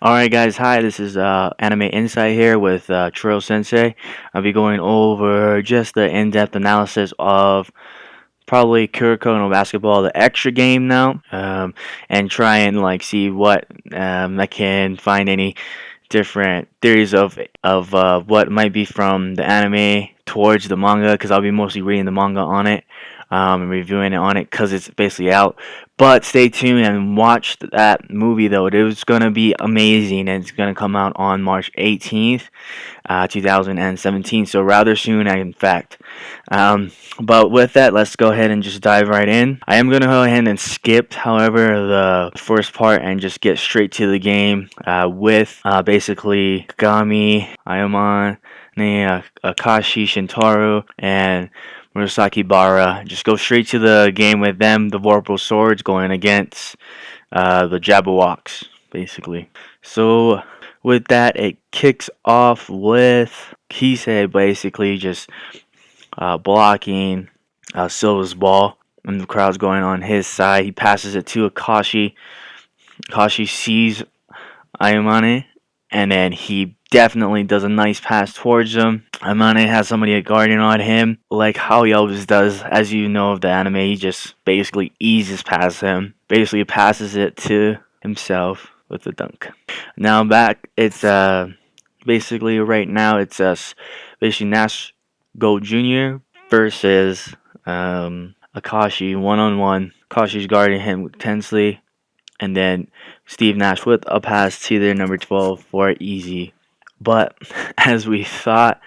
Alright guys, hi, this is Anime Insight here with Tro Sensei. I'll be going over just the in-depth analysis of probably Kuroko and Basketball, the extra game now, and try and see what I can find any different theories of what might be from the anime towards the manga, because I'll be mostly reading the manga on it, and reviewing it on it because it's basically out. But stay tuned and watch that movie though. It was gonna be amazing, and it's gonna come out on March 18th, 2017. So rather soon, in fact. But with that, let's go ahead and just dive right in. I am gonna go ahead and skip, however, the first part and just get straight to the game with basically Kagami, Ayamane, Akashi, Shintaro, and Murasaki Bara. Just go straight to the game with them, the Vorpal Swords, going against the Jabberwocks, basically. So with that, it kicks off with Kisei basically just blocking Silva's ball, and the crowd's going on his side. He passes it to Akashi. Akashi sees Ayamane, and then he definitely does a nice pass towards him. Ayamane has somebody guarding on him, like how he always does. As you know of the anime, he just basically eases past him. Basically passes it to himself with the dunk. Now back, it's basically right now it's basically Nash Gold Jr. versus Akashi one-on-one. Akashi's guarding him intensely, and then Steve Nash with a pass to their number 12 for easy. But as we thought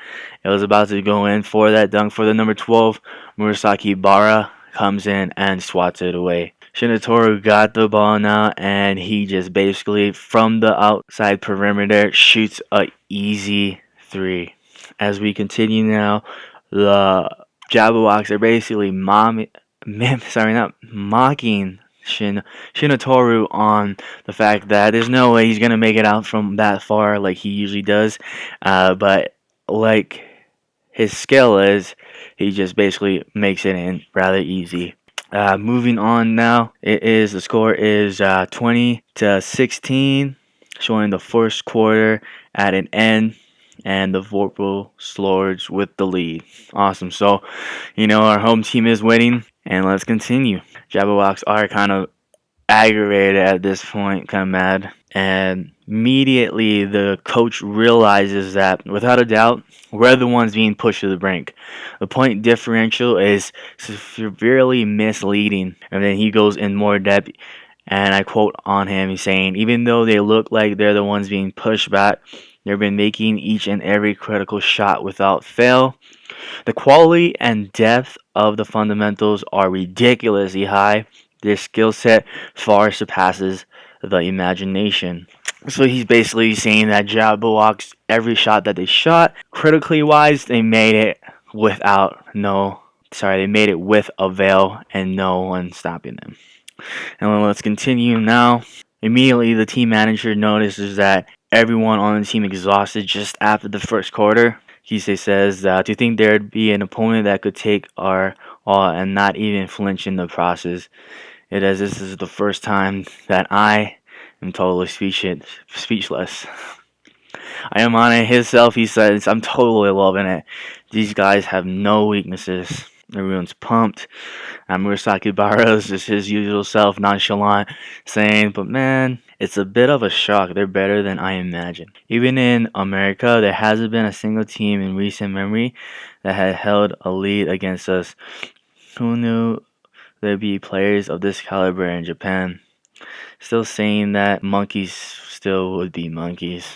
it was about to go in for that dunk for the number 12, Murasaki Bara comes in and swats it away. Shinotoru got the ball now, and he just basically from the outside perimeter shoots a easy three. As we continue now, the Jabberwocks are basically mocking Shinotoru on the fact that there's no way he's gonna make it out from that far like he usually does, but like his skill is, he just basically makes it in rather easy. Moving on now, the score is 20-16, showing the first quarter at an end, and the Vorpal Swords with the lead. Awesome. So, our home team is winning, and let's continue. Jabberwocks are kind of aggravated at this point, kind of mad, and immediately the coach realizes that, without a doubt, we're the ones being pushed to the brink. The point differential is severely misleading, and then he goes in more depth, and I quote on him, he's saying, even though they look like they're the ones being pushed back, they've been making each and every critical shot without fail. The quality and depth of the fundamentals are ridiculously high. Their skill set far surpasses the imagination. So he's basically saying that Jabberwocks, every shot that they shot, critically wise, they made it with a veil and no one stopping them. And let's continue now. Immediately, the team manager notices that everyone on the team exhausted just after the first quarter. Kisei says, do you think there'd be an opponent that could take our all and not even flinch in the process? This is the first time that I am totally speechless. Ayamane himself, he says, I'm totally loving it. These guys have no weaknesses. Everyone's pumped. Murasaki Bara is just his usual self, nonchalant, saying, but man, it's a bit of a shock. They're better than I imagined. Even in America, there hasn't been a single team in recent memory that had held a lead against us. Who knew there'd be players of this caliber in Japan? Still saying that monkeys still would be monkeys,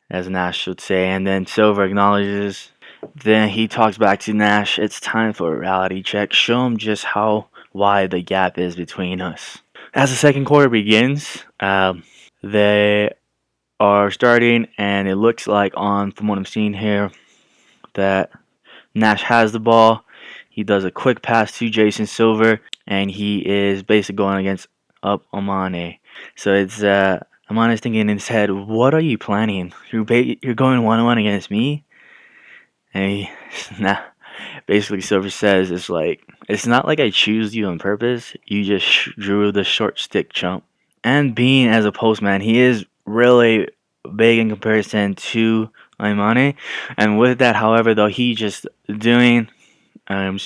as Nash would say. And then Silver acknowledges. Then he talks back to Nash. It's time for a reality check. Show him just how wide the gap is between us. As the second quarter begins, they are starting, and it looks like, from what I'm seeing here, that Nash has the ball. He does a quick pass to Jason Silver, and he is basically going against Ayamane. So it's Amane's thinking in his head, what are you planning? You're going one-on-one against me? And basically Silver says, it's not like I choose you on purpose. You just drew the short stick, chump. And being as a postman, he is really big in comparison to Aimane. And with that, however, though, he just doing um,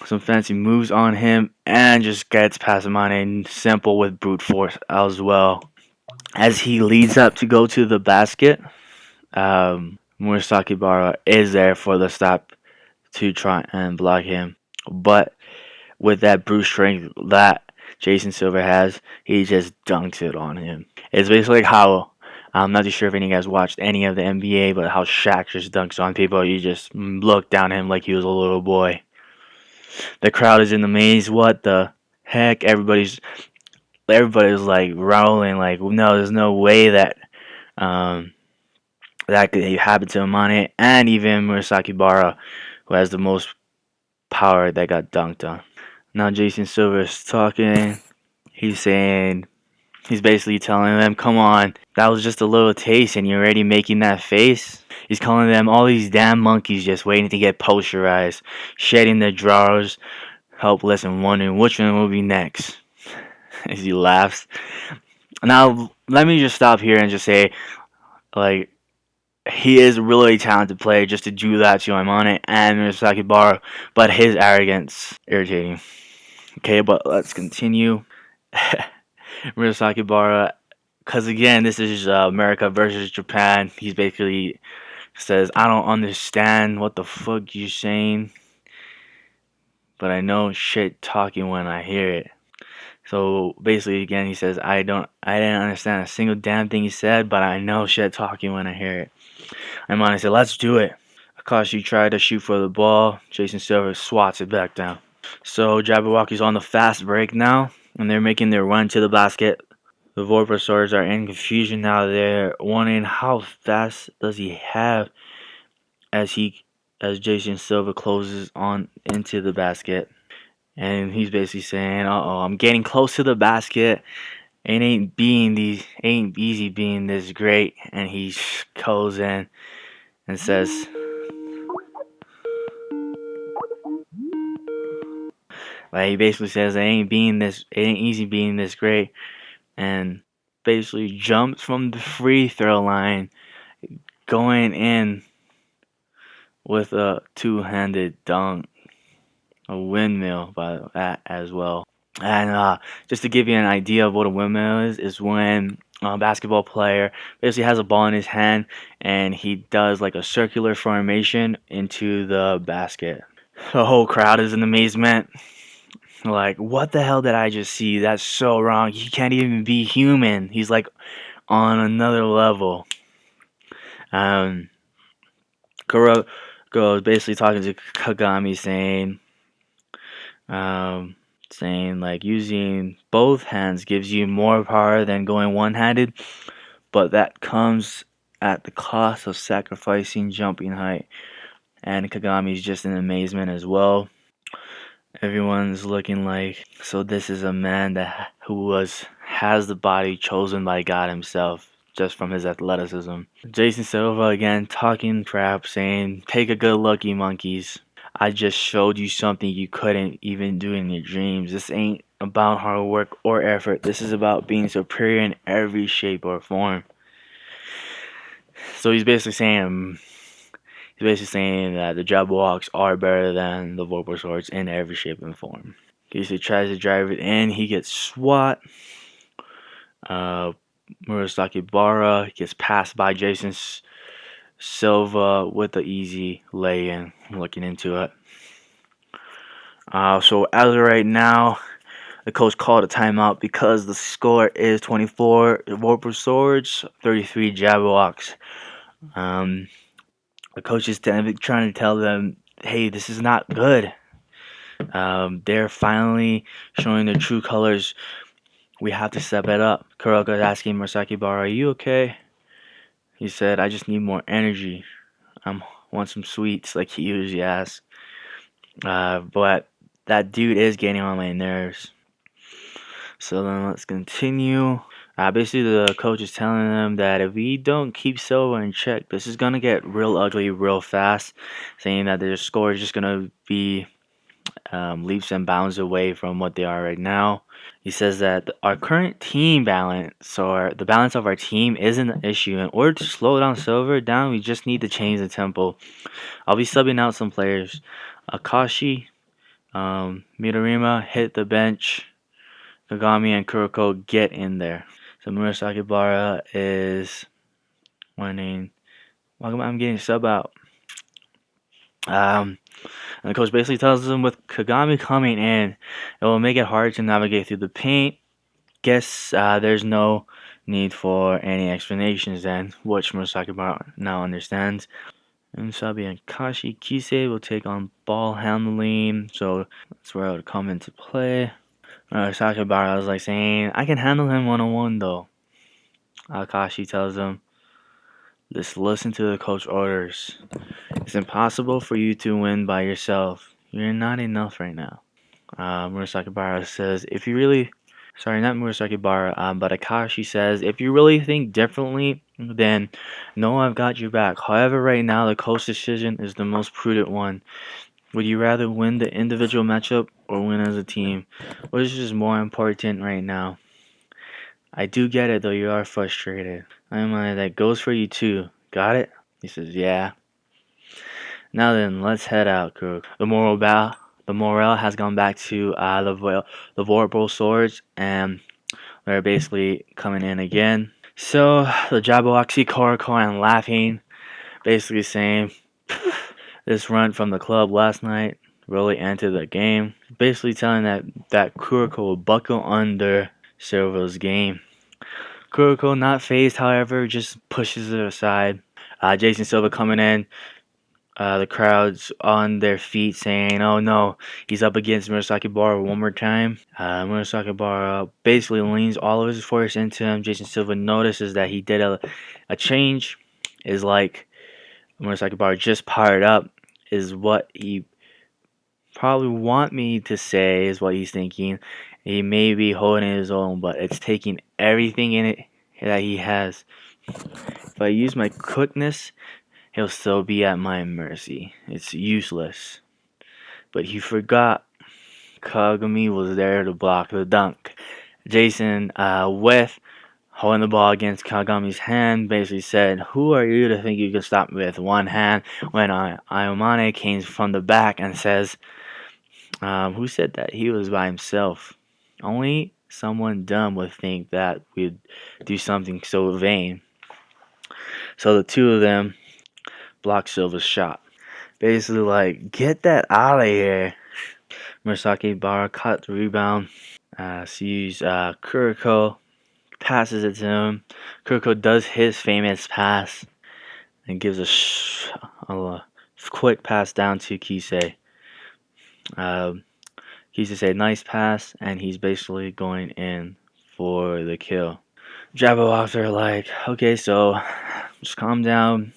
some fancy moves on him and just gets past Aimane simple with brute force as well. As he leads up to go to the basket, Murasaki Bara is there for the stop to try and block him. But with that brute strength that Jason Silver has, he just dunks it on him. It's basically like how I'm not too sure if any of you guys watched any of the NBA, but how Shaq just dunks on people. You just look down at him like he was a little boy. The crowd is in the maze. What the heck? Everybody's like rolling. Like no, there's no way that um, that could happen to Amane and even Murasaki Bara, who has the most power that got dunked on. Now Jason Silver's talking. He's saying, he's basically telling them, come on, that was just a little taste and you're already making that face. He's calling them all these damn monkeys just waiting to get posterized, shedding their drawers, helpless and wondering which one will be next. As he laughs. Now, let me just stop here and just say, like, he is a really talented player just to do that to Imane and Misaki Bara, but his arrogance irritating. Okay, but let's continue. Murasaki Bara, because again, this is America versus Japan. He's basically says, I don't understand what the fuck you saying, but I know shit talking when I hear it. So basically, again, he says, I didn't understand a single damn thing he said, but I know shit talking when I hear it. Imane said, let's do it. Akashi tried to shoot for the ball. Jason Silver swats it back down. So Jabberwock is on the fast break now, and they're making their run to the basket. The Vorpal Swords are in confusion now. They're wondering how fast does he have as Jason Silver closes on into the basket. And he's basically saying, uh-oh, I'm getting close to the basket. It ain't easy being this great. And he goes in and says, like, he basically says it ain't easy being this great, and basically jumps from the free throw line, going in with a two-handed dunk, a windmill by that as well. And just to give you an idea of what a windmill is when a basketball player basically has a ball in his hand and he does like a circular formation into the basket. The whole crowd is in amazement. Like, what the hell did I just see? That's so wrong. He can't even be human. He's like on another level. Kuroko is basically talking to Kagami saying like using both hands gives you more power than going one-handed, but that comes at the cost of sacrificing jumping height. And Kagami's just in amazement as well. Everyone's looking like, so this is a man who has the body chosen by God himself just from his athleticism. Jason Silva again talking crap, saying, take a good look, you monkeys. I just showed you something you couldn't even do in your dreams. This ain't about hard work or effort. This is about being superior in every shape or form. So he's basically saying that the Jabberwocks are better than the Vorpal Swords in every shape and form. He tries to drive it in. He gets swat. Murasaki Bara gets passed by Jason Silva with the easy lay-in. Looking into it. So as of right now, the coach called a timeout because the score is 24 Vorpal Swords, 33 Jabberwocks. The coach is trying to tell them, hey, this is not good. They're finally showing their true colors. We have to step it up. Kuroko is asking Murasaki Bara, are you okay? He said, I just need more energy. I want some sweets like he usually asks. But that dude is getting on my nerves. So then let's continue. Basically, the coach is telling them that if we don't keep Silva in check, this is gonna get real ugly real fast. Saying that their score is just gonna be leaps and bounds away from what they are right now. He says that our current team balance, or the balance of our team, isn't an issue. In order to slow down Silver down, we just need to change the tempo. I'll be subbing out some players. Akashi, Midorima hit the bench. Kagami and Kuroko get in there. So Murasaki Bara is winning. I'm getting sub out. And the coach basically tells them with Kagami coming in, it will make it hard to navigate through the paint. Guess there's no need for any explanations then, which Murasaki Bara now understands. And Sabi and Kashi Kise will take on ball handling, so that's where it would come into play. Sakibara was like saying, I can handle him one-on-one though. Akashi tells him, just listen to the coach orders. It's impossible for you to win by yourself. You're not enough right now. Murasaki Bara says, if you really... Sorry, not Murasaki Bara, but Akashi says, if you really think differently, then no, I've got your back. However, right now, the coach decision is the most prudent one. Would you rather win the individual matchup or win as a team? Which is more important right now? I do get it, though you are frustrated. That goes for you too. Got it? He says, yeah. Now then, let's head out, Kuroko. The morale has gone back to the Vorpal Swords, and they're basically coming in again. So the Jabberwocks see Kuroko and laughing, basically saying, this run from the club last night really entered the game. Basically telling that Kuroko will buckle under Silva's game. Kuroko, not phased, however, just pushes it aside. Jason Silva coming in. The crowd's on their feet saying, oh no, he's up against Murasaki Bara one more time. Murasaki Bara basically leans all of his force into him. Jason Silva notices that he did a change. Is like Murasaki Bara just powered up, is what he probably want me to say, is what he's thinking. He may be holding his own, but it's taking everything in it that he has. If I use my quickness, he'll still be at my mercy. It's useless. But he forgot Kagami was there to block the dunk. Jason, with holding the ball against Kagami's hand, basically said, who are you to think you can stop me with one hand? When Ayomane came from the back and says, who said that he was by himself? Only someone dumb would think that we'd do something so vain. So the two of them blocked Silva's shot. Basically like, get that out of here. Murasaki Bara caught the rebound. Sees Kuroko, passes it to him. Kuroko does his famous pass and gives a quick pass down to Kisei. Kisei said, nice pass, and he's basically going in for the kill. Jabberwocks are like, okay, so just calm down.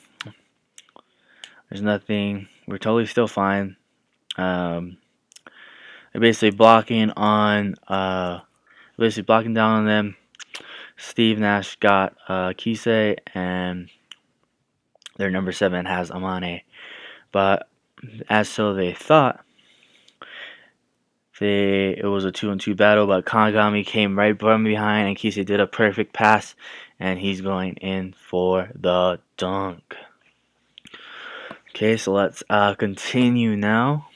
There's nothing. We're totally still fine. They're basically blocking down on them. Steve Nash got Kisei, and their number 7 has Amane. But as so they thought, it was a 2-on-2 battle, but Kagami came right from behind, and Kisei did a perfect pass, and he's going in for the dunk. Okay, so let's continue now.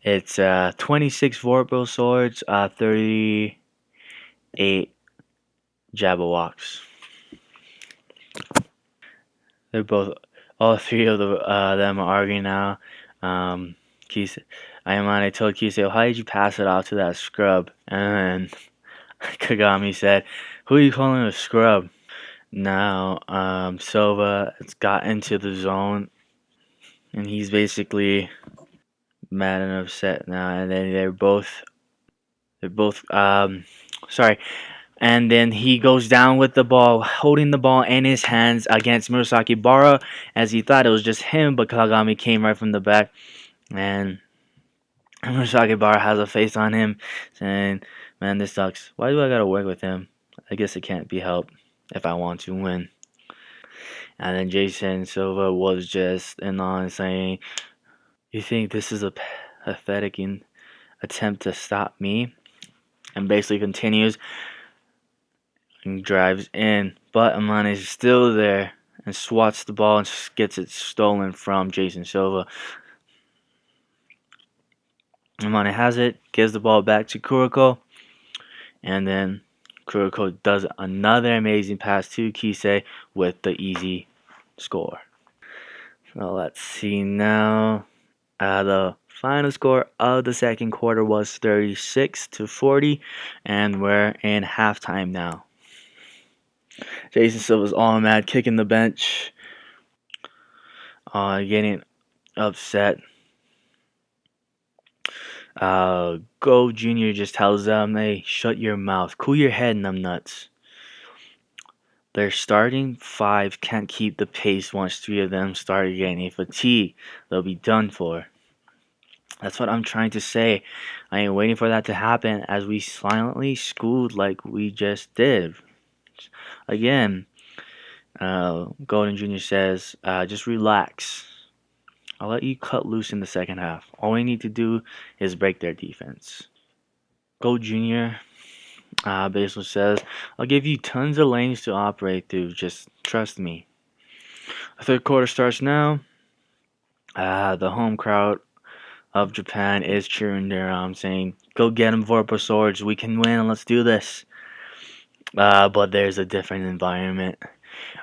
It's 26 Vorpal Swords, 38 Jabberwocks. They're both, all three of them are arguing now. Ayamane told Kisei, how did you pass it off to that scrub? And Kagami said, who are you calling a scrub? Now, Silva has got into the zone, and he's basically mad and upset now. And then they're both, sorry. And then he goes down with the ball, holding the ball in his hands against Murasaki Bara, as he thought it was just him, but Kagami came right from the back, and Murasaki Bara has a face on him, saying, man, this sucks. Why do I gotta work with him? I guess it can't be helped if I want to win. And then Jason Silva was just in on saying, you think this is a pathetic attempt to stop me, and basically continues and drives in. But Amane is still there and swats the ball and gets it stolen from Jason Silva. Amane has it, gives the ball back to Kuroko, and then Kuroko does another amazing pass to Kisei with the easy score. So let's see now. The final score of the second quarter was 36-40, and we're in halftime now. Jason Silva's all mad, kicking the bench, getting upset. Go Junior just tells them, "Hey, shut your mouth, cool your head, numbnuts." Their starting five can't keep the pace once three of them start getting a fatigue. They'll be done for. That's what I'm trying to say. I ain't waiting for that to happen as we silently schooled like we just did. Again, Golden Jr. says, just relax. I'll let you cut loose in the second half. All we need to do is break their defense. Gold Jr. Basically says, I'll give you tons of lanes to operate through. Just trust me. The third quarter starts now. The home crowd of Japan is cheering their saying, go get him, Vorpal Swords. We can win. Let's do this. But there's a different environment.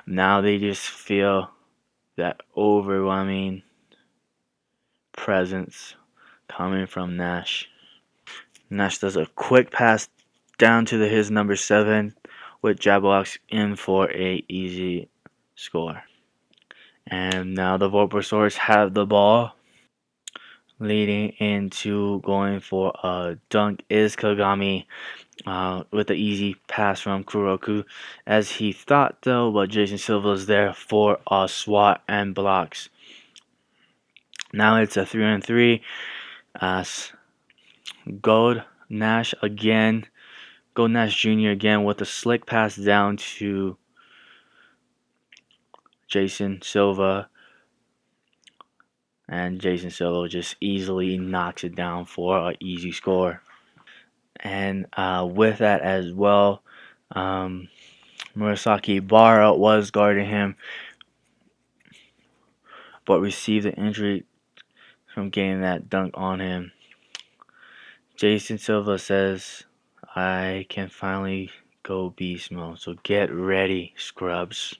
Now they just feel that overwhelming presence coming from Nash. Nash does a quick pass down to his number 7 with Jabberwocks in for a easy score. And now the Vorpal Swords have the ball. Leading into going for a dunk is Kagami with the easy pass from Kuroko, as he thought though, but Jason Silva is there for a swat and blocks. Now it's a 3-on-3. Gold Nash again. Gold Nash Jr. again with a slick pass down to Jason Silva. And Jason Silva just easily knocks it down for an easy score. And with that as well, Murasaki Bara was guarding him, but received an injury from getting that dunk on him. Jason Silva says, I can finally go beast mode, so get ready, scrubs.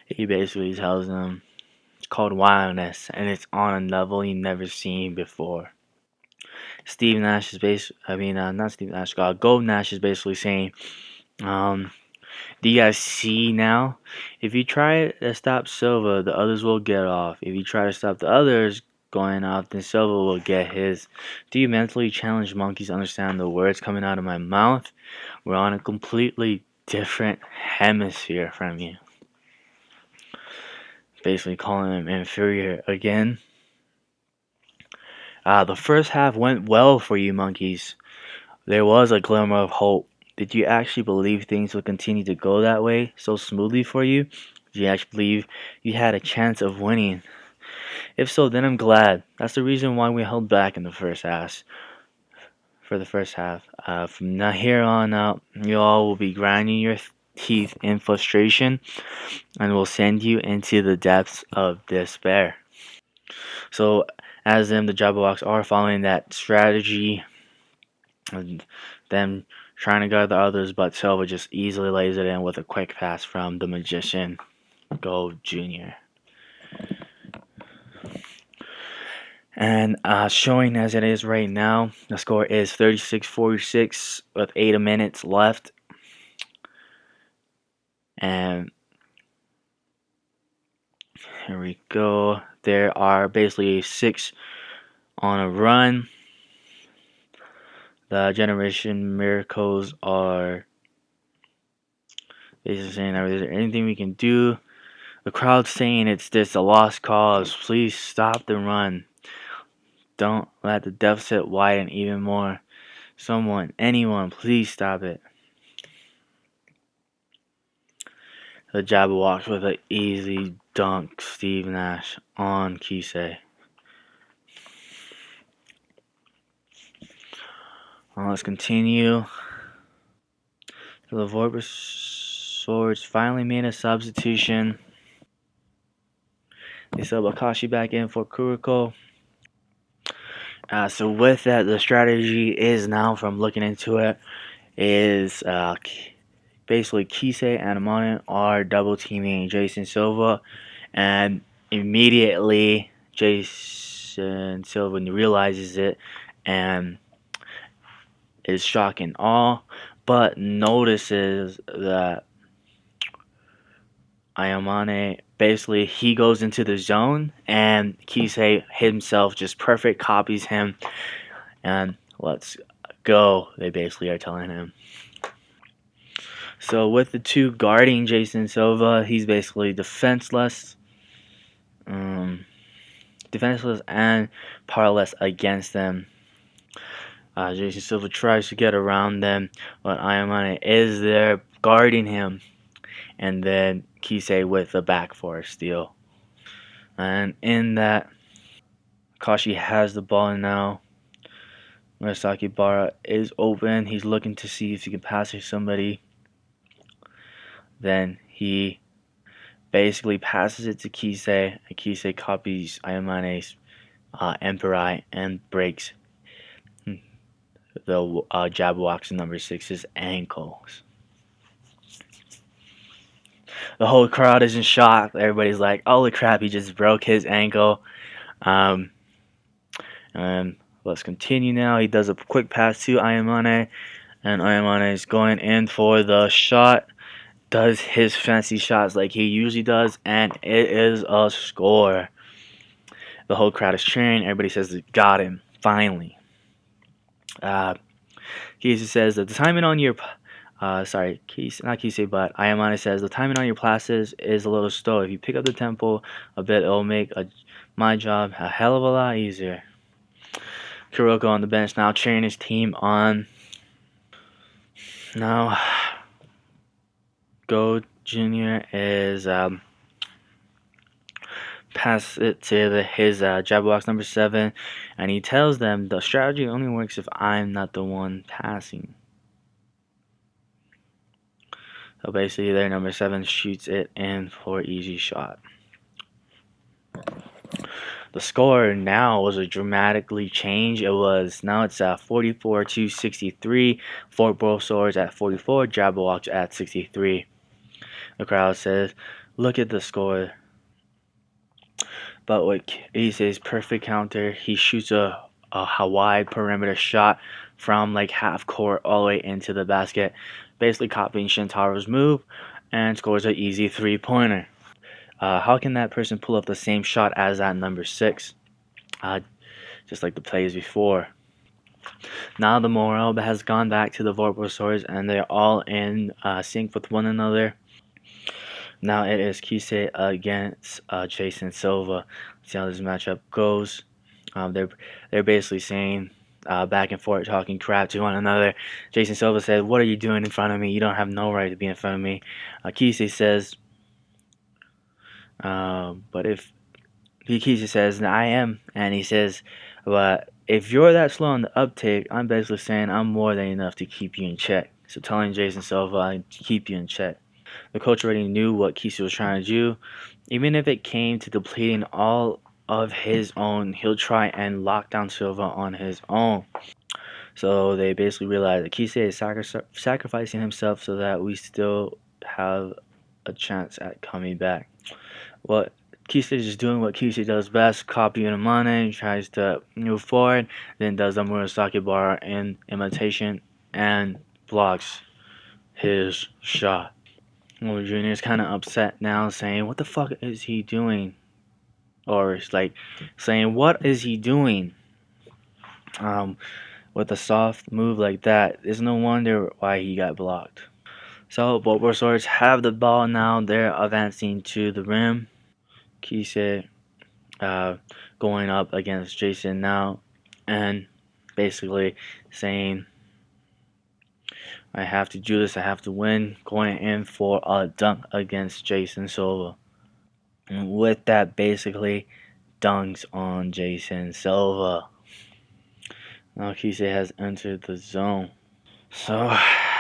He basically tells them it's called wildness, and it's on a level you've never seen before. Steve Nash is not Steve Nash, Gold Nash is basically saying, do you guys see now? If you try to stop Silva, the others will get off. If you try to stop the others going off, then Silva will get his. Do you mentally challenge monkeys to understand the words coming out of my mouth? We're on a completely different hemisphere from you. Basically calling him inferior again. The first half went well for you monkeys. There was a glimmer of hope. Did you actually believe things would continue to go that way so smoothly for you? Did you actually believe you had a chance of winning? If so, then I'm glad. That's the reason why we held back in the first half. For the first half. From here on out, you all will be grinding your teeth in frustration and will send you into the depths of despair. So, as them, the Jabberwocks are following that strategy, and them trying to guard the others, but Silva just easily lays it in with a quick pass from the Magician, Gold Jr. And showing as it is right now, the score is 36-46 with 8 minutes left. And here we go. There are basically 6 on a run. The Generation Miracles are basically saying, is there anything we can do? The crowd's saying it's just a lost cause. Please stop the run. Don't let the deficit widen even more. Someone, anyone, please stop it. The Jabberwocks with an easy dunk. Steve Nash on Kisei. Let's continue. So the Vorpal Swords finally made a substitution. They sub Akashi back in for Kuroko. So with that, the strategy is now, from looking into it, is basically Kisei and Amane are double teaming Jason Silva, and immediately Jason Silva realizes it and is shocked and awe, but notices that Ayamane, basically he goes into the zone and Kisei himself just perfect copies him, and let's go, they basically are telling him. So with the two guarding Jason Silva, he's basically defenseless and powerless against them. Jason Silva tries to get around them, but Ayamane is there guarding him, and then Kisei with the back for a steal. And in that, Kashi has the ball now. Murasaki Bara is open. He's looking to see if he can pass to somebody. Then he basically passes it to Kisei, and Kisei copies Ayamane's Emperor and breaks the Jabberwocks number 6's ankles. The whole crowd is in shock. Everybody's like, holy crap, he just broke his ankle. And let's continue now. He does a quick pass to Ayamane, and Ayamane is going in for the shot. Does his fancy shots like he usually does, and it is a score. The whole crowd is cheering. Everybody says they got him, finally. Kisei says that the timing on your Kisei, but Ayamane says the timing on your passes is a little slow. If you pick up the tempo a bit, it'll make my job a hell of a lot easier. Kuroko on the bench now cheering his team on. Now, Go Jr. is pass it to his Jabberwocks number 7, and he tells them the strategy only works if I'm not the one passing. So basically their number 7 shoots it in for easy shot. The score now was a dramatically change. Now it's 44-63. Vorpal Swords at 44, Jabberwocks at 63. The crowd says, look at the score. But with Kisei's perfect counter, he shoots a Hawaii perimeter shot from like half court all the way into the basket, basically copying Shintaro's move, and scores an easy 3-pointer. How can that person pull up the same shot as that number 6? Just like the plays before. Now the morale has gone back to the Vorpal Swords, and they're all in sync with one another. Now it is Kisei against Jason Silva. Let's see how this matchup goes. They're basically saying back and forth, talking crap to one another. Jason Silva says, "What are you doing in front of me? You don't have no right to be in front of me." Kisei says, Kisei says, "I am," and he says, "But if you're that slow on the uptake, I'm basically saying I'm more than enough to keep you in check." So telling Jason Silva to keep you in check. The coach already knew what Kisei was trying to do. Even if it came to depleting all of his own, he'll try and lock down Silva on his own. So they basically realized that Kisei is sacrificing himself so that we still have a chance at coming back. Well, Kisei is just doing what Kisei does best, copying Amane, tries to move forward, then does the Murasaki bar in imitation and blocks his shot. Well, Junior is kind of upset now, saying, "What the fuck is he doing?" Or it's like saying, "What is he doing?" With a soft move like that, there's no wonder why he got blocked. So, Vorpal Swords have the ball now. They're advancing to the rim. Kisei going up against Jason now, and basically saying, "I have to do this, I have to win," going in for a dunk against Jason Silva. And with that, basically dunks on Jason Silva. Now Kise has entered the zone. So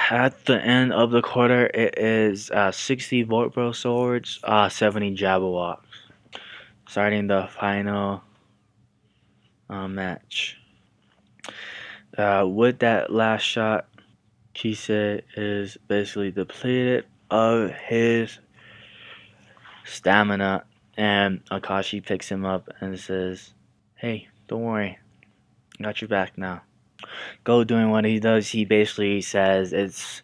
at the end of the quarter, it is 60 Vorpal Swords, 70 Jabberwocks. Starting the final match. With that last shot, Kise is basically depleted of his stamina, and Akashi picks him up and says, "Hey, don't worry, I got your back now." Go doing what he does. He basically says, "It's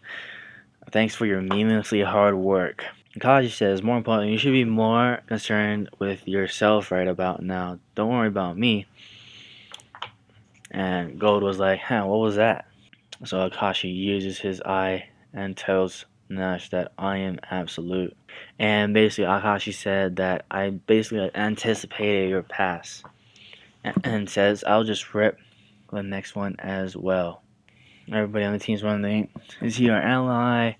thanks for your meaninglessly hard work." Akashi says, "More importantly, you should be more concerned with yourself right about now. Don't worry about me." And Gold was like, "Huh, what was that?" So Akashi uses his eye and tells Nash that I am absolute. And basically Akashi said that I basically anticipated your pass. And says I'll just rip the next one as well. Everybody on the team's wondering, is he our ally?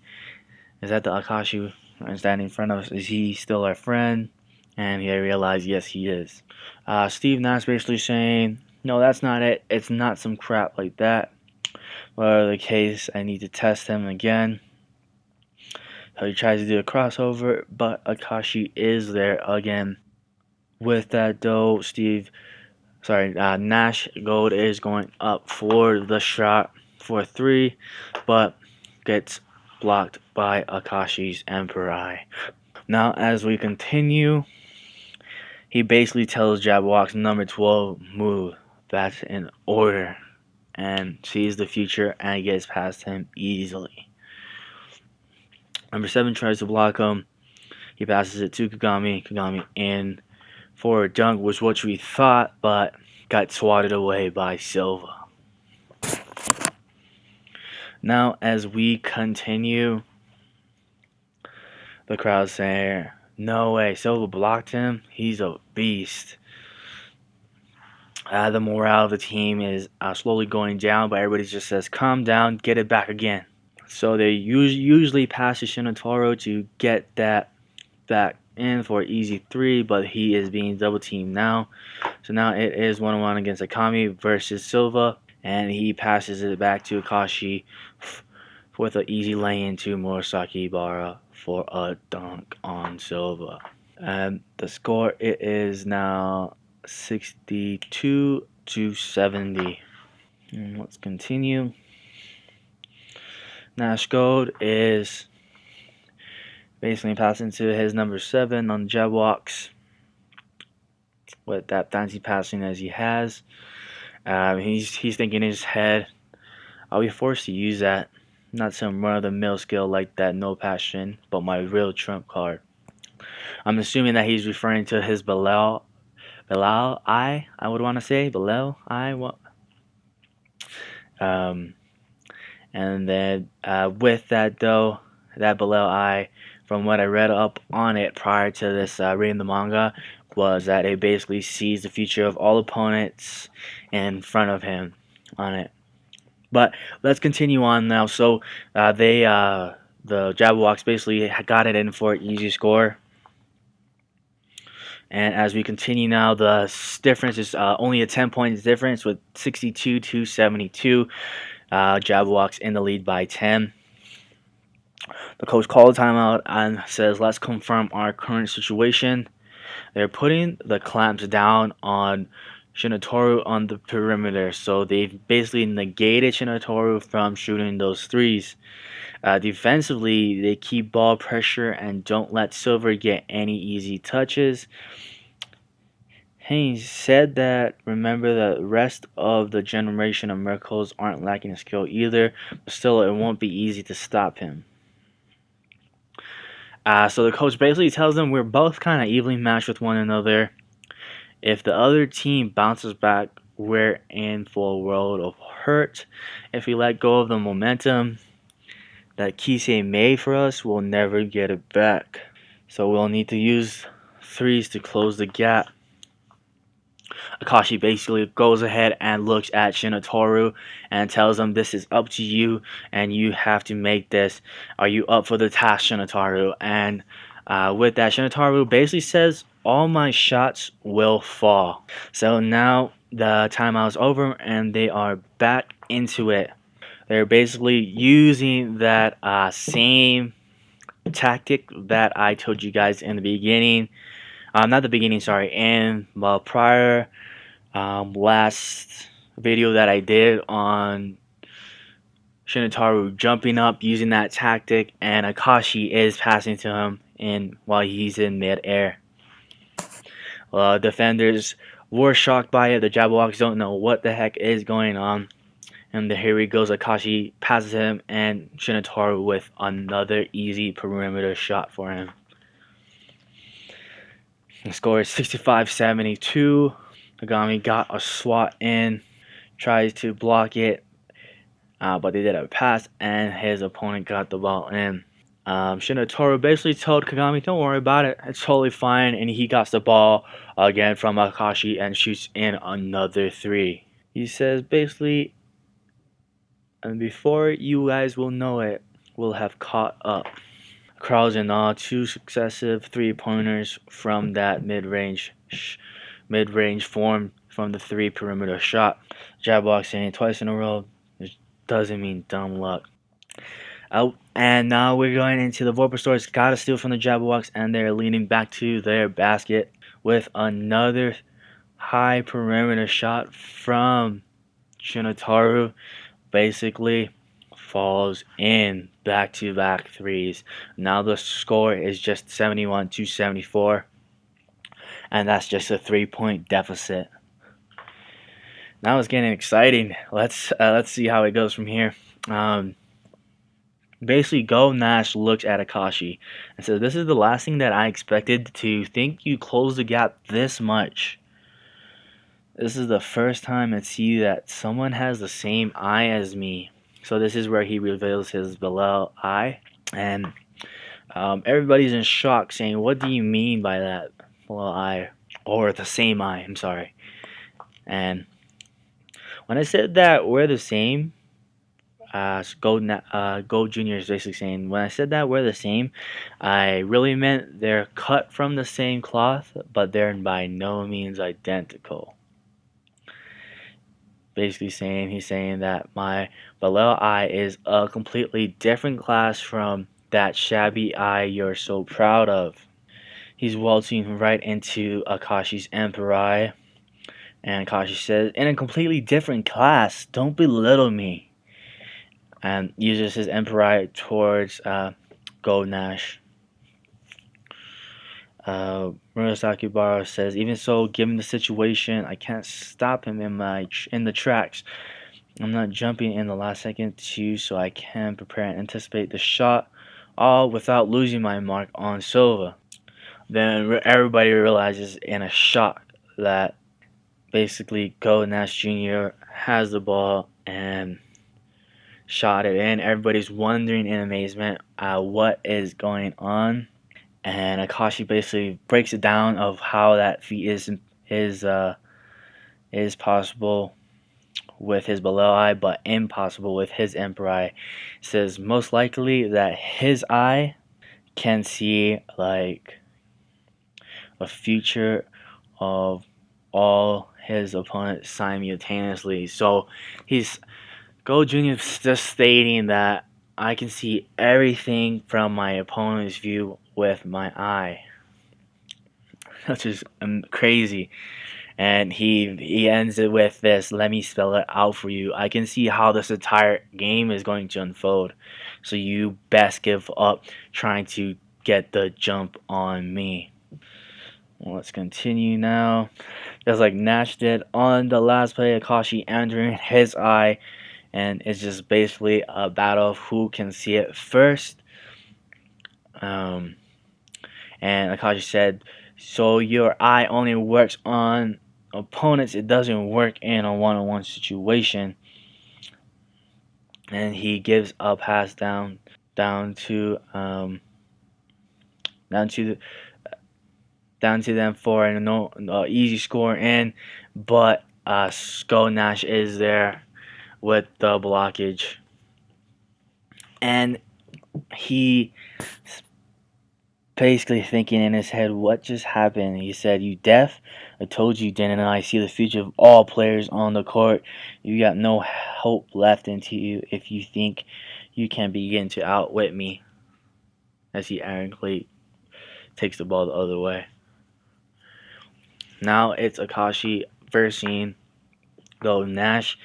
Is that the Akashi standing in front of us? Is he still our friend? And he realized, yes, he is. Steve Nash basically saying, no, that's not it. It's not some crap like that. Whatever the case, I need to test him again. So he tries to do a crossover, but Akashi is there again. With that though, Nash Gold is going up for the shot for 3, but gets blocked by Akashi's Emperor Eye. Now as we continue, he basically tells Jabberwock's number 12 move. That's in order. And sees the future and gets past him easily. Number 7 tries to block him. He passes it to Kagami. Kagami in for a dunk was what we thought, but got swatted away by Silva. Now as we continue, the crowd's saying, no way, Silva blocked him. He's a beast. The morale of the team is slowly going down, but everybody just says, calm down, get it back again. So they usually pass to Shinotauro to get that back in for easy 3, but he is being double teamed now. So now it is 1-on-1 against Akami versus Silva, and he passes it back to Akashi with an easy lay-in to Murasaki Bara for a dunk on Silva. And the score, it is now 62 to 70. And let's continue. Nash Gold is basically passing to his number 7 on the Jabberwocks with that fancy passing as he has. He's thinking in his head, I'll be forced to use that. Not some run-of-the-mill skill like that, no passion, but my real trump card. I'm assuming that he's referring to his Belal Eye, I would want to say. Belal Eye. What? And then with that though, that Belal Eye, from what I read up on it prior to this reading the manga, was that it basically sees the future of all opponents in front of him on it. But let's continue on now. So the Jabberwocks basically got it in for an easy score. And as we continue now, the difference is only a 10 points difference with 62 to 72. Jabberwocks in the lead by 10. The coach called a timeout and says, let's confirm our current situation. They're putting the clamps down on Shinotauro on the perimeter, so they've basically negated Shinotauro from shooting those threes. Defensively, they keep ball pressure and don't let Silver get any easy touches. Haynes said that, remember, the rest of the generation of miracles aren't lacking in skill either, but still it won't be easy to stop him. So the coach basically tells them we're both kind of evenly matched with one another. If the other team bounces back, we're in for a world of hurt. If we let go of the momentum that Kise made for us, we'll never get it back. So we'll need to use threes to close the gap. Akashi basically goes ahead and looks at Shinotauro and tells him, this is up to you and you have to make this. Are you up for the task, Shinotauro? And with that, Shinotauro basically says, all my shots will fall. So now the timeout is over and they are back into it. They're basically using that same tactic that I told you guys in the beginning. Not the beginning, sorry, in the prior last video that I did on Shinotaru jumping up using that tactic, and Akashi is passing to him while he's in mid-air. Defenders were shocked by it. The Jabberwocks don't know what the heck is going on. And here he goes. Akashi passes him, and Shinotaru with another easy perimeter shot for him. The score is 65-72. Kagami got a swat in, tries to block it, but they did a pass, and his opponent got the ball in. Shinotaru basically told Kagami, don't worry about it, it's totally fine, and he got the ball again from Akashi and shoots in another 3. He says basically, and before you guys will know it, we'll have caught up. Crowds in all 2 successive 3-pointers from that mid-range form from the 3 perimeter shot. Jabberwock saying twice in a row, which doesn't mean dumb luck. And now we're going into the Vorpal Swords. Got a steal from the Jabberwocks, and they're leaning back to their basket with another high perimeter shot from Shinotaru. Basically falls in back-to-back 3s. Now the score is just 71-74, and that's just a 3-point deficit. Now it's getting exciting. Let's see how it goes from here. Basically, Go Nash looks at Akashi and says, "This is the last thing that I expected to think you closed the gap this much. This is the first time I see that someone has the same eye as me." So this is where he reveals his below eye, and everybody's in shock, saying, "What do you mean by that below eye, or the same eye?" I'm sorry. And when I said that we're the same, Go Junior is basically saying, when I said that we're the same, I really meant they're cut from the same cloth, but they're by no means identical. Basically saying, he's saying that my below eye is a completely different class from that shabby eye you're so proud of. He's waltzing right into Akashi's Emperor Eye, and Akashi says, in a completely different class, don't belittle me. And uses his Emperor Eye towards Go Nash. Murasaki Baro says, even so, given the situation, I can't stop him in the tracks. I'm not jumping in the last second too, so I can prepare and anticipate the shot, all without losing my mark on Silva. Then everybody realizes in a shock that basically Go Nash Jr. has the ball and shot it in. Everybody's wondering in amazement what is going on, and Akashi basically breaks it down of how that feat is possible with his below eye, but impossible with his Emperor Eye. He says most likely that his eye can see like a future of all his opponents simultaneously. So he's Go Jr. is just stating that I can see everything from my opponent's view with my eye. That's just crazy. And he ends it with this, let me spell it out for you. I can see how this entire game is going to unfold. So you best give up trying to get the jump on me. Well, let's continue now. Just like Nash did on the last play, Akashi entering his eye. And it's just basically a battle of who can see it first. And Akashi said, so your eye only works on opponents, it doesn't work in a one-on-one situation. And he gives a pass down to them for an easy score in, but Go Nash is there with the blockage, and he basically thinking in his head, what just happened? He said, "You deaf? I told you, didn't I? See the future of all players on the court. You got no hope left into you if you think you can begin to outwit me." As he arrogantly takes the ball the other way. Now it's Akashi versing Go Nash,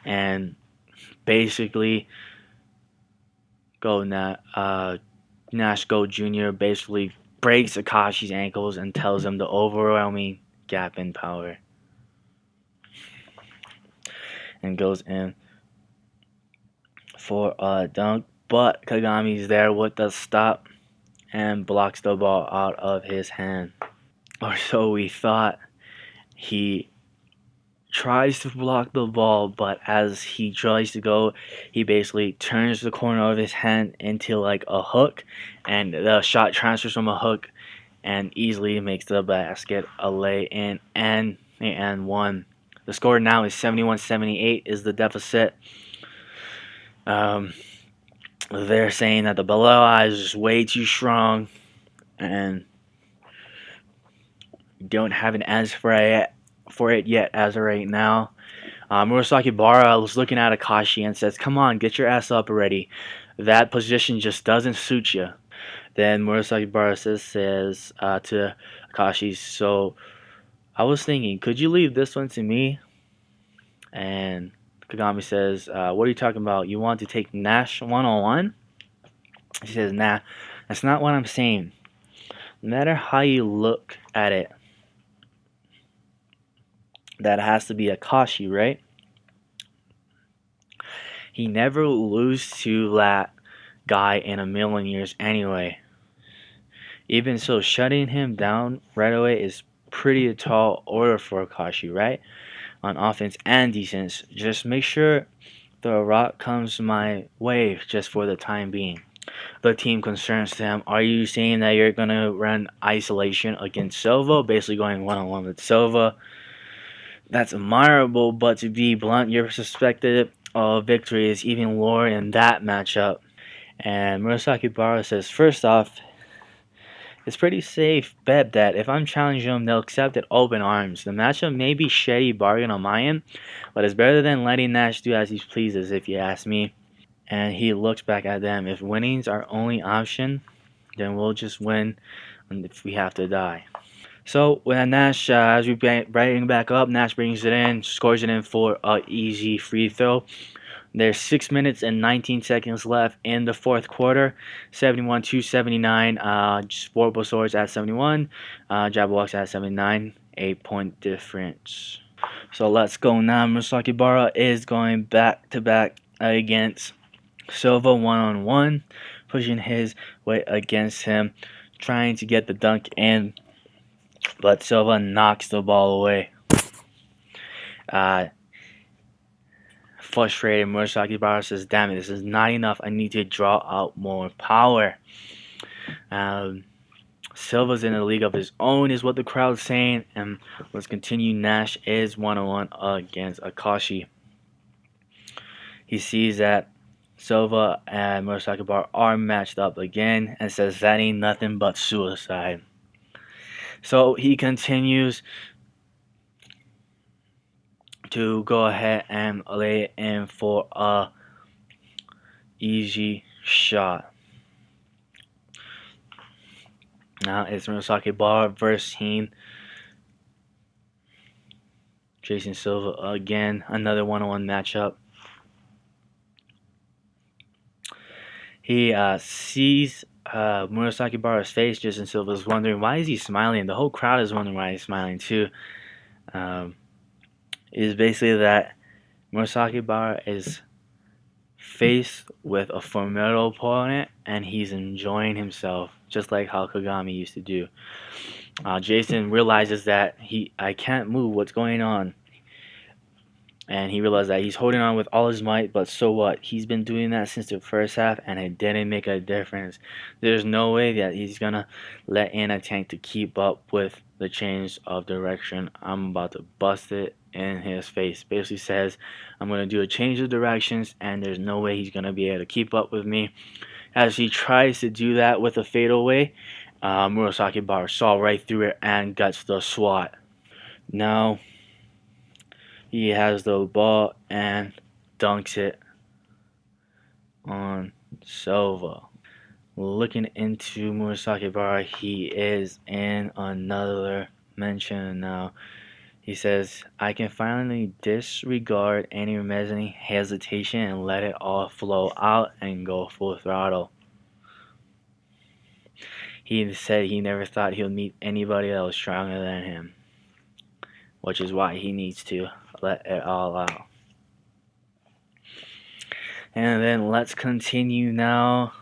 and basically Nash Go Jr. basically breaks Akashi's ankles and tells him the overwhelming gap in power, and goes in for a dunk. But Kagami's there with the stop and blocks the ball out of his hand. Or so we thought. He tries to block the ball, but as he tries to go, he basically turns the corner of his hand into like a hook, and the shot transfers from a hook and easily makes the basket a lay-in and one. The score now is 71-78 is the deficit. They're saying that the below eye is just way too strong and don't have an answer for it yet as of right now. Murasaki Bara was looking at Akashi and says, "Come on, get your ass up already. That position just doesn't suit you." Then Murasaki Bara says to Akashi, "So I was thinking, could you leave this one to me?" And Kagami says, "What are you talking about? You want to take Nash one-on-one?" He says, "Nah, that's not what I'm saying. No matter how you look at it, that has to be Akashi, right? He never lose to that guy in a million years anyway. Even so, shutting him down right away is pretty a tall order for Akashi, right? On offense and defense. Just make sure the rock comes my way just for the time being." The team concerns them. Are you saying that you're going to run isolation against Silva? Basically going one-on-one with Silva. That's admirable, but to be blunt, your perspective of victory is even lower in that matchup. And Murasaki Bara says, "First off, it's pretty safe bet that if I'm challenging them, they'll accept it open arms. The matchup may be shady bargain on my end, but it's better than letting Nash do as he pleases, if you ask me." And he looks back at them. "If winning's our only option, then we'll just win if we have to die." So when Nash, as we bring back up, Nash brings it in, scores it in for an easy free throw. There's 6 minutes and 19 seconds left in the fourth quarter. 71-79. Vorpal Swords at 71. Jabberwocks at 79. 8-point difference. So let's go now. Murasaki Bara is going back to back against Silva one-on-one, pushing his way against him, trying to get the dunk in, but Silva knocks the ball away. Frustrated, Murasaki Bara says, "Damn it, this is not enough. I need to draw out more power." Silva's in a league of his own, is what the crowd's saying, and let's continue. Nash is one-on-one against Akashi. He sees that Silva and Murasaki Bara are matched up again and says that ain't nothing but suicide. So he continues to go ahead and lay it in for a easy shot. Now it's Murasaki Bara versus Jason Silva again. Another one-on-one matchup. He sees Murasaki Bara's face. Jason Silva is wondering, why is he smiling? The whole crowd is wondering why he's smiling too. Is basically that Murasaki Bara is faced with a formidable opponent and he's enjoying himself, just like how Kagami used to do. Jason realizes that I can't move. What's going on? And he realized that he's holding on with all his might, but so what? He's been doing that since the first half, and it didn't make a difference. There's no way that he's going to let in a tank to keep up with the change of direction. I'm about to bust it in his face. Basically says, I'm going to do a change of directions, and there's no way he's going to be able to keep up with me. As he tries to do that with a fadeaway, Murasaki Bar saw right through it and gets the swat. Now he has the ball and dunks it on Silva. Looking into Murasaki Bar, he is in another mention now. He says, I can finally disregard any remaining hesitation and let it all flow out and go full throttle. He said he never thought he'll meet anybody that was stronger than him, which is why he needs to let it all out. And then let's continue now.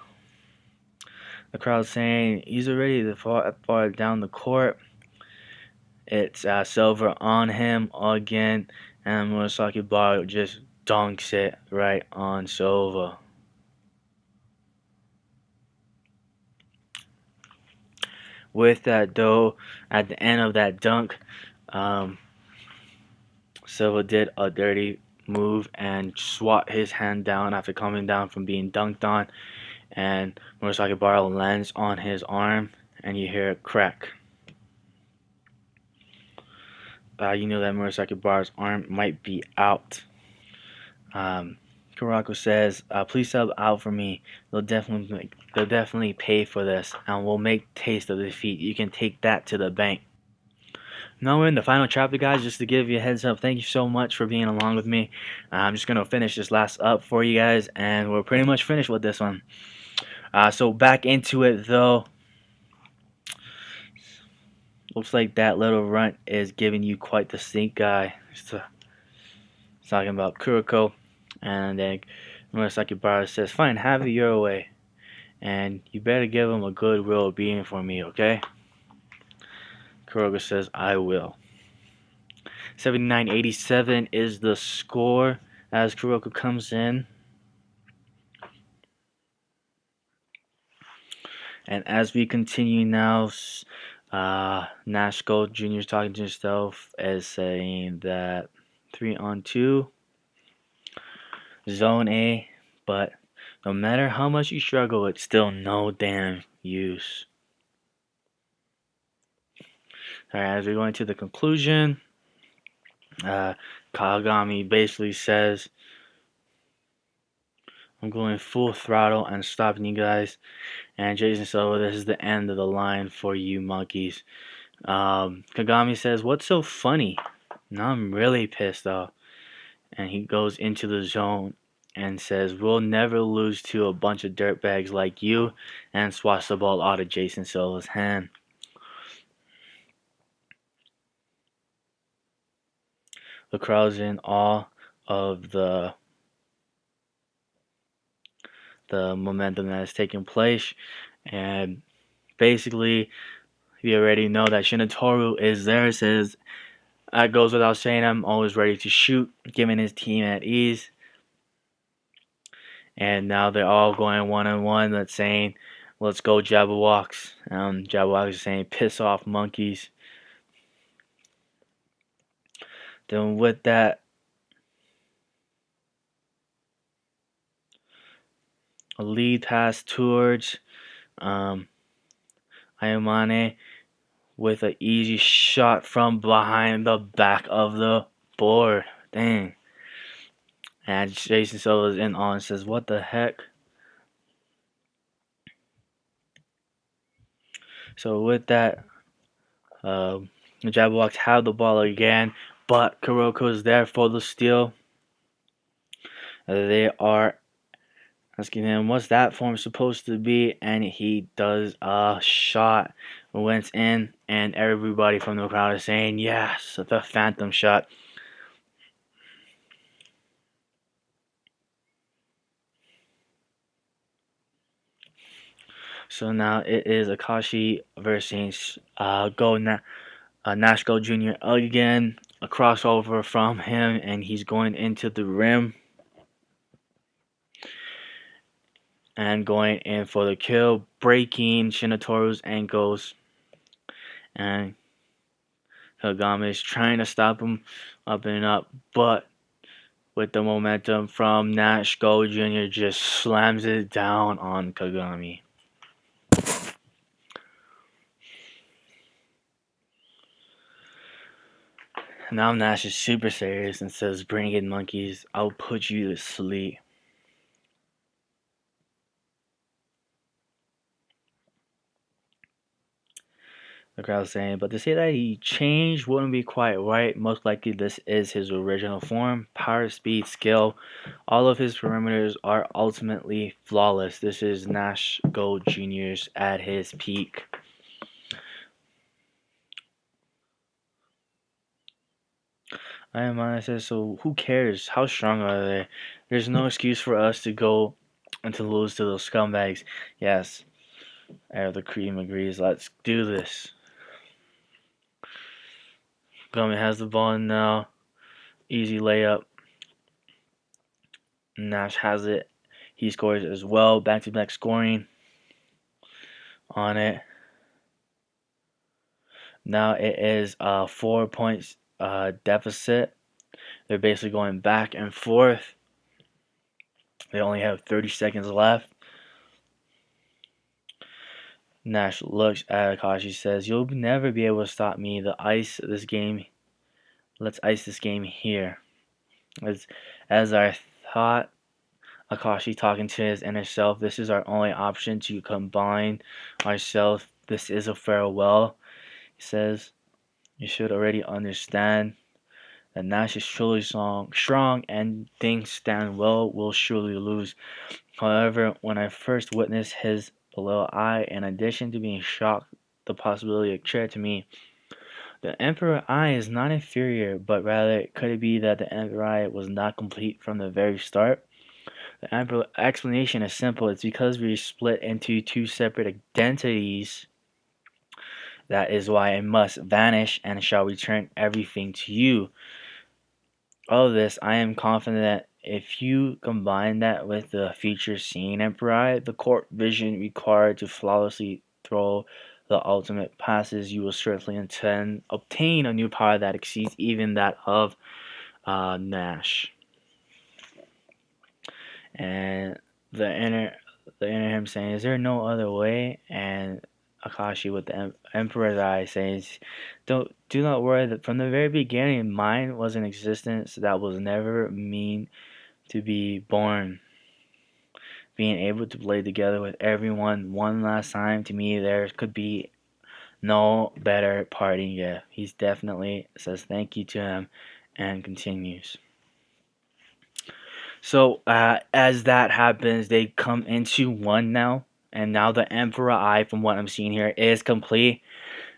The crowd saying he's already far down the court. It's Silver on him again, and Murasaki Bar just dunks it right on Silva. With that though, at the end of that dunk, Silva did a dirty move and swat his hand down after coming down from being dunked on, and Murasaki Bar lands on his arm, and you hear it crack. You know that Murasaki Bar's arm might be out. Kuroko says, "Please sub out for me. They'll definitely pay for this, and we'll make taste of defeat. You can take that to the bank." Now we're in the final chapter, guys. Just to give you a heads up, thank you so much for being along with me. I'm just gonna finish this last up for you guys, and we're pretty much finished with this one. So back into it though. Looks like that little runt is giving you quite the stink eye. It's talking about Kuroko, and then Murasaki Bar says, "Fine, have it your way, and you better give him a good real beating for me, okay?" Kuroko says, "I will." 79-87 is the score as Kuroko comes in. And as we continue now, Nashko Jr. talking to himself as saying that 3-on-2, Zone A, but no matter how much you struggle, it's still no damn use. Alright, as we go into the conclusion, Kagami basically says, "I'm going full throttle and stopping you guys." And Jason Silva, "This is the end of the line for you monkeys." Kagami says, "What's so funny?" Now I'm really pissed off. And he goes into the zone and says, "We'll never lose to a bunch of dirtbags like you," and swats the ball out of Jason Silva's hand. The crowd's in awe of the momentum that is taking place, and basically you already know that Shinotoru is there. It says, "That goes without saying, I'm always ready to shoot," giving his team at ease. And now they're all going one-on-one. That's saying, "Let's go Jabberwocks." Jabberwocks is saying, "Piss off monkeys." Then with that, a lead pass towards Ayamane with an easy shot from behind the back of the board. Dang. And Jason Silva's in on and says, "What the heck?" So with that, the Jabberwocks have the ball again, but Kuroko's there for the steal. They are asking him, "What's that form supposed to be?" And he does a shot. Went in, and everybody from the crowd is saying, "Yes, the phantom shot." So now it is Akashi versus Nashko Jr. again. A crossover from him, and he's going into the rim and going in for the kill, breaking Shinotoru's ankles. And Kagami is trying to stop him up and up, but with the momentum from Nashko Jr. just slams it down on Kagami. Now Nash is super serious and says, "Bring it, monkeys. I'll put you to sleep." The crowd's saying, but to say that he changed wouldn't be quite right. Most likely, this is his original form. Power, speed, skill, all of his parameters are ultimately flawless. This is Nash Gold Jr.'s at his peak. I am honest, says, so who cares? How strong are they? There's no excuse for us to go and to lose to those scumbags. Yes, the cream agrees. Let's do this. Gummy has the ball now. Easy layup. Nash has it. He scores as well. Back-to-back scoring on it. Now it is a 4 points deficit. They're basically going back and forth. They only have 30 seconds left. Nash looks at Akashi, says, "You'll never be able to stop me. Let's ice this game here." As I thought, Akashi talking to his inner self, this is our only option to combine ourselves. This is a farewell. He says, "You should already understand that Nash is truly strong and things stand well, will surely lose. However, when I first witnessed his below eye, in addition to being shocked, the possibility occurred to me. The Emperor Eye is not inferior, but rather could it be that the Emperor Eye was not complete from the very start? The explanation is simple. It's because we split into two separate identities. That is why I must vanish and shall return everything to you. All of this, I am confident that if you combine that with the feature scene Emperor, the court vision required to flawlessly throw the ultimate passes, you will certainly obtain a new power that exceeds even that of Nash." And the inner him saying, "Is there no other way?" And Akashi with the Emperor's Eye says, do not worry, that from the very beginning mine was an existence that was never mean to be born. Being able to play together with everyone one last time, to me there could be no better parting gift." He's definitely says thank you to him and continues. So as that happens, they come into one now. And now the Emperor Eye, from what I'm seeing here, is complete.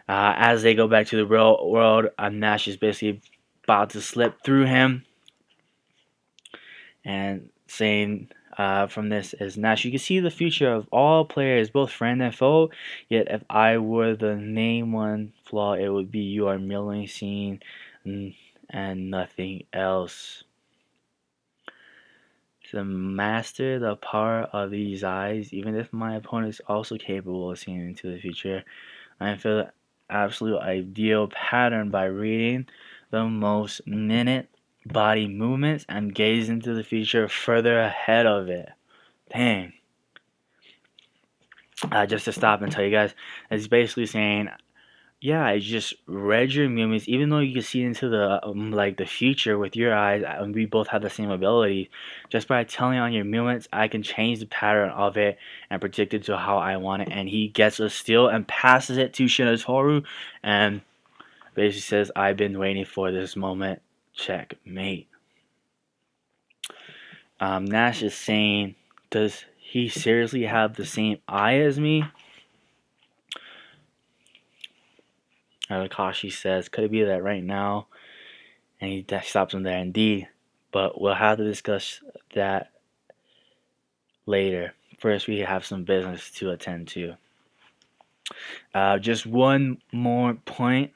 As they go back to the real world, Nash is basically about to slip through him. And saying from this is, "Nash, you can see the future of all players, both friend and foe. Yet if I were to name one flaw, it would be you are merely seen and nothing else. To master the power of these eyes, even if my opponent is also capable of seeing into the future, I feel the absolute ideal pattern by reading the most minute body movements and gaze into the future further ahead of it." Dang. Just to stop and tell you guys, it's basically saying, yeah, I just read your movements, even though you can see into the like the future with your eyes, and we both have the same ability. Just by telling on your movements, I can change the pattern of it and predict it to how I want it. And he gets a steal and passes it to Shinotoru, and basically says, "I've been waiting for this moment. Checkmate." Nash is saying, "Does he seriously have the same eye as me?" Akashi says, "Could it be that right now?" And he stops him there, indeed. But we'll have to discuss that later. First, we have some business to attend to. Just one more point.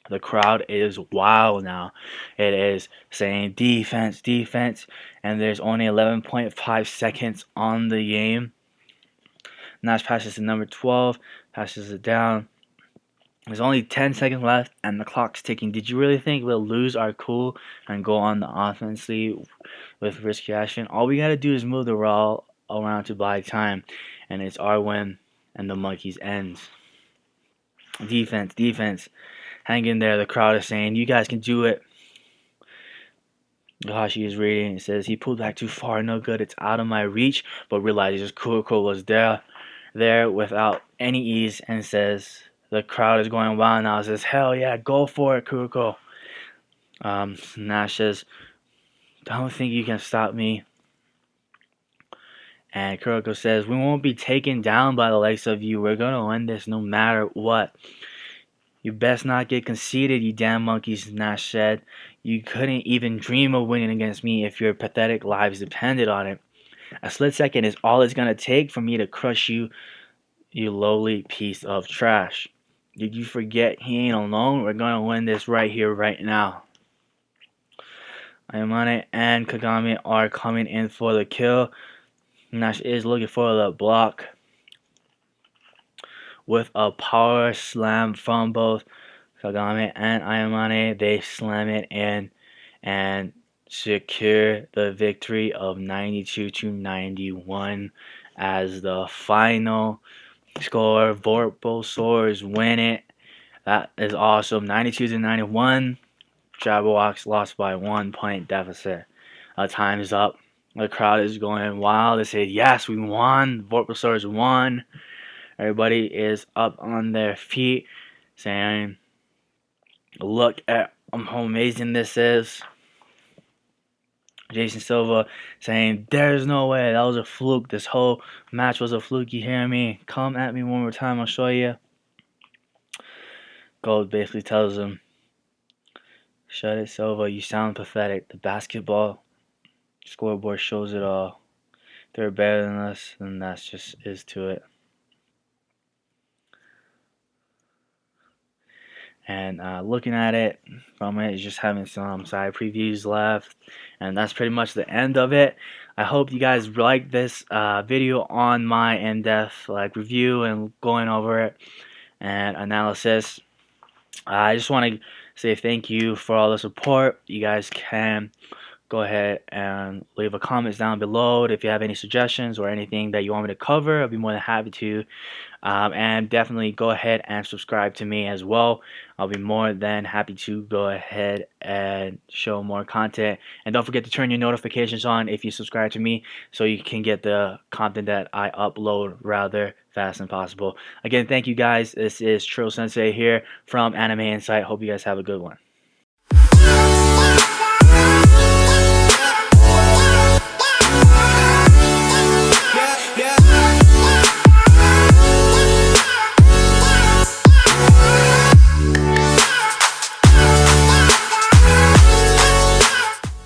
The crowd is wild now. It is saying defense, defense, and there's only 11.5 seconds on the game. Nash passes to number 12, passes it down. There's only 10 seconds left, and the clock's ticking. Did you really think we'll lose our cool and go on the offensive with risky action? All we gotta do is move the ball around to buy time, and it's our win, and the monkeys ends. Defense, defense. hang in there. The crowd is saying, you guys can do it. Hashi is reading. It says, he pulled back too far. No good. It's out of my reach. But realizes Kuroko was there without any ease, and says, the crowd is going wild now. It says, hell yeah, go for it, Kuroko. Nash says, don't think you can stop me. And Kuroko says, we won't be taken down by the likes of you. We're going to win this no matter what. You best not get conceited, you damn monkeys, Nash said. You couldn't even dream of winning against me if your pathetic lives depended on it. A split second is all it's going to take for me to crush you, you lowly piece of trash. Did you forget he ain't alone? We're going to win this right here, right now. Ayamane and Kagami are coming in for the kill. Nash is looking for the block. With a power slam from both Kagami and Ayamane, they slam it in and secure the victory of 92-91 as the final score. Vorpal Swords win it. That is awesome. 92-91. Jabberwocks lost by 1 point deficit. Time is up. The crowd is going wild. They say, yes, we won. Vorpal Swords won. Everybody is up on their feet saying, look at how amazing this is. Jason Silva saying, there's no way. That was a fluke. This whole match was a fluke. You hear me? Come at me one more time. I'll show you. Gold basically tells him, shut it, Silva. You sound pathetic. The basketball scoreboard shows it all. They're better than us, and that's just is to it. And looking at it from it, just having some side previews left, and that's pretty much the end of it. I hope you guys like this video on my in-depth review and going over it and analysis. I just want to say thank you for all the support. You guys can go ahead and leave a comments down below if you have any suggestions or anything that you want me to cover. I'll be more than happy to. And definitely go ahead and subscribe to me as well. I'll be more than happy to go ahead and show more content. And don't forget to turn your notifications on if you subscribe to me, so you can get the content that I upload rather fast and possible. Again, thank you guys. This is Trill Sensei here from Anime Insight. Hope you guys have a good one.